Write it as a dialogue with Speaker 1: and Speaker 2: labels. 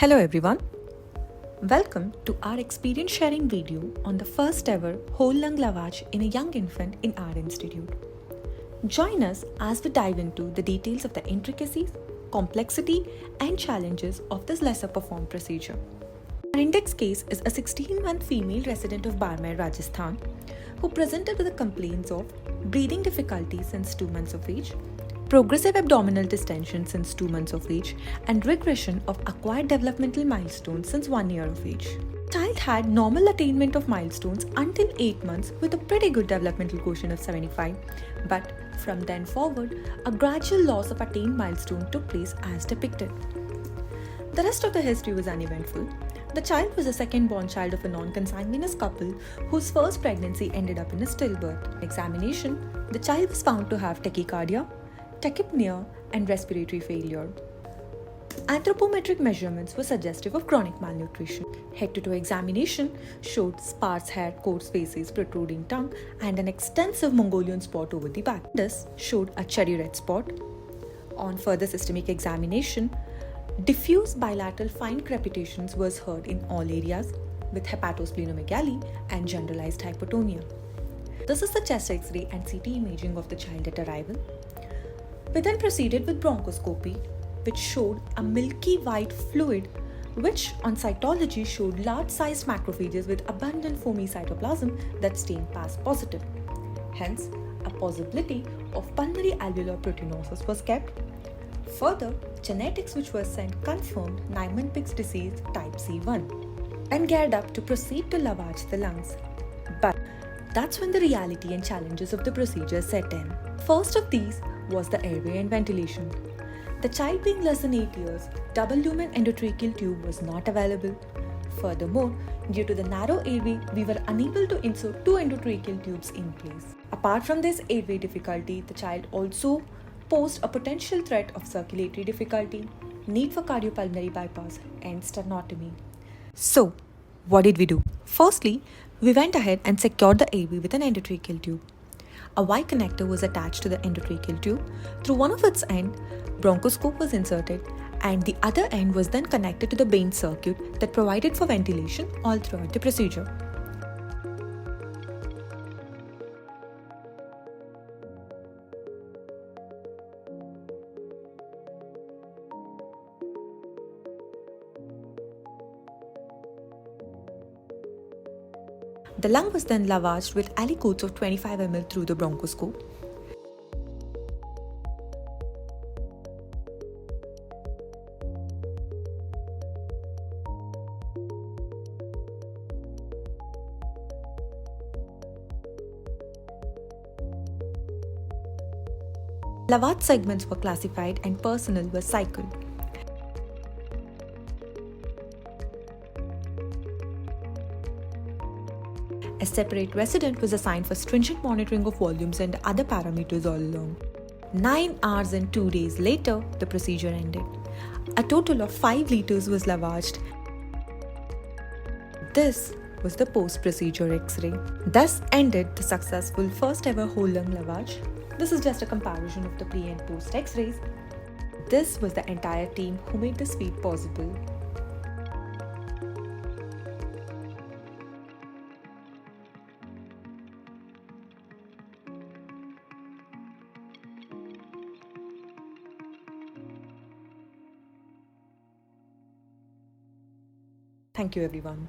Speaker 1: Hello everyone, welcome to our experience sharing video on the first ever whole lung lavage in a young infant in our institute. Join us as we dive into the details of the intricacies, complexity and challenges of this lesser performed procedure. Our index case is a 16-month female resident of Barmer, Rajasthan who presented with the complaints of breathing difficulty since 2 months of age, progressive abdominal distension since 2 months of age, and regression of acquired developmental milestones since 1 year of age. The child had normal attainment of milestones until 8 months with a pretty good developmental quotient of 75, but from then forward, a gradual loss of attained milestone took place as depicted. The rest of the history was uneventful. The child was a second-born child of a non-consanguineous couple whose first pregnancy ended up in a stillbirth. In examination, the child was found to have tachycardia, tachypnea, and respiratory failure. Anthropometric measurements were suggestive of chronic malnutrition. Head-to-toe examination showed sparse hair, coarse faces, protruding tongue, and an extensive Mongolian spot over the back. This showed a cherry red spot. On further systemic examination, diffuse bilateral fine crepitations was heard in all areas, with hepatosplenomegaly and generalized hypotonia. This is the chest X-ray and CT imaging of the child at arrival. We then proceeded with bronchoscopy, which showed a milky white fluid which on cytology showed large-sized macrophages with abundant foamy cytoplasm that stained PAS positive. Hence, a possibility of pulmonary alveolar proteinosis was kept. Further, genetics which were sent confirmed Nieman Pick's disease type C1 and geared up to proceed to lavage the lungs. But that's when the reality and challenges of the procedure set in. First of these was the airway and ventilation. The child being less than 8 years, double lumen endotracheal tube was not available. Furthermore, due to the narrow airway, we were unable to insert 2 endotracheal tubes in place. Apart from this airway difficulty, the child also posed a potential threat of circulatory difficulty, need for cardiopulmonary bypass, and sternotomy. So, what did we do? Firstly, we went ahead and secured the airway with an endotracheal tube. A Y connector was attached to the endotracheal tube. Through one of its ends, bronchoscope was inserted, and the other end was then connected to the Bain circuit that provided for ventilation all throughout the procedure. The lung was then lavaged with aliquots of 25 ml through the bronchoscope. Lavage segments were classified and personnel were cycled. A separate resident was assigned for stringent monitoring of volumes and other parameters all along. 9 hours and 2 days later, the procedure ended. A total of 5 liters was lavaged. This was the post-procedure X-ray. Thus ended the successful first ever whole lung lavage. This is just a comparison of the pre and post X-rays. This was the entire team who made this feat possible. Thank you everyone.